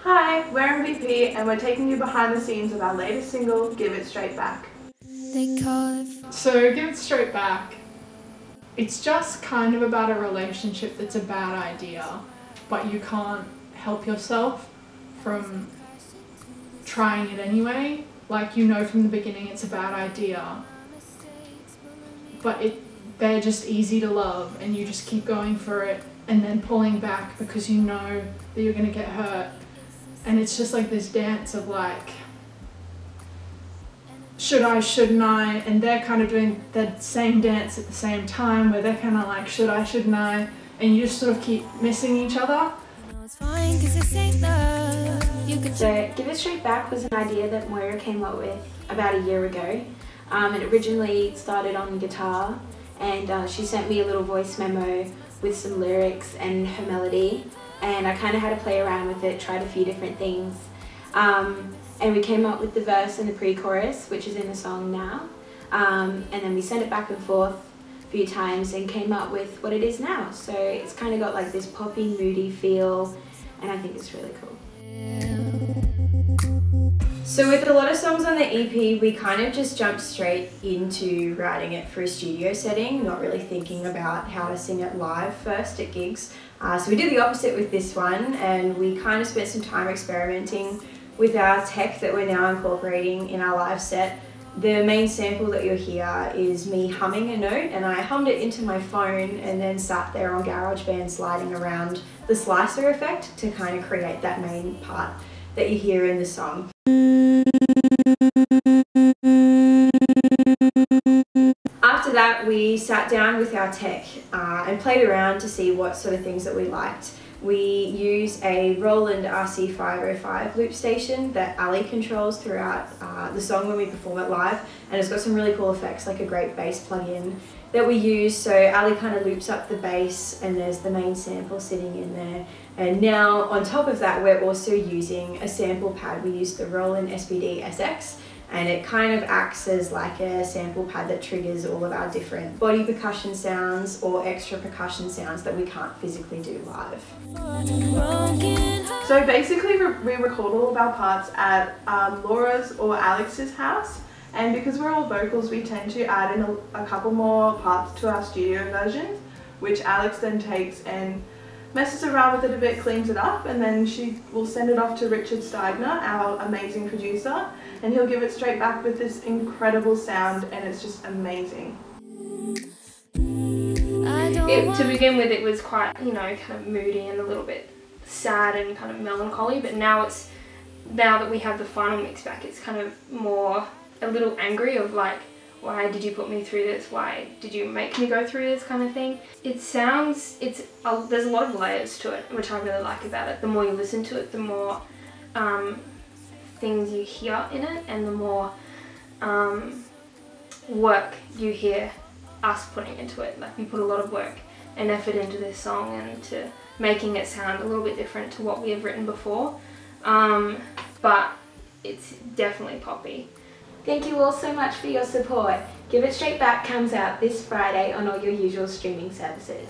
Hi, we're MVP and we're taking you behind the scenes of our latest single, Give It Straight Back. So Give It Straight Back, it's just kind of about a relationship that's a bad idea, but you can't help yourself from trying it anyway. Like, you know from the beginning it's a bad idea, but they're just easy to love and you just keep going for it and then pulling back because you know that you're going to get hurt. And it's just like this dance of like, should I, shouldn't I? And they're kind of doing the same dance at the same time where they're kind of like, should I, shouldn't I? And you just sort of keep missing each other. So Give It Straight Back was an idea that Moira came up with about a year ago. It originally started on guitar, and she sent me a little voice memo with some lyrics and her melody, and I kind of had to play around with it, tried a few different things. And we came up with the verse and the pre-chorus, which is in the song now. And then we sent it back and forth a few times and came up with what it is now. So it's kind of got like this poppy, moody feel, and I think it's really cool. So with a lot of songs on the EP, we kind of just jumped straight into writing it for a studio setting, not really thinking about how to sing it live first at gigs. So we did the opposite with this one, and we kind of spent some time experimenting with our tech that we're now incorporating in our live set. The main sample that you'll hear is me humming a note, and I hummed it into my phone and then sat there on GarageBand sliding around the slicer effect to kind of create that main part that you hear in the song. After that, we sat down with our tech and played around to see what sort of things that we liked. We use a Roland RC505 loop station that Ali controls throughout the song when we perform it live, and it's got some really cool effects, like a great bass plug-in that we use. So Ali kind of loops up the bass and there's the main sample sitting in there. And now on top of that, we're also using a sample pad. We use the Roland SPD SX, and it kind of acts as like a sample pad that triggers all of our different body percussion sounds or extra percussion sounds that we can't physically do live. So basically we record all of our parts at Laura's or Alex's house, and because we're all vocals we tend to add in a couple more parts to our studio versions, which Alex then takes and messes around with it a bit, cleans it up, and then she will send it off to Richard STEIGHNER, our amazing producer, and he'll give it straight back with this incredible sound, and it's just amazing. To begin with, it was quite, you know, kind of moody and a little bit sad and kind of melancholy, but now that we have the final mix back, it's kind of more a little angry of like, why did you put me through this? Why did you make me go through this kind of thing? There's a lot of layers to it, which I really like about it. The more you listen to it, the more things you hear in it, and the more work you hear us putting into it. Like, we put a lot of work and effort into this song and to making it sound a little bit different to what we have written before. But it's definitely poppy. Thank you all so much for your support. Give It Straight Back comes out this Friday on all your usual streaming services.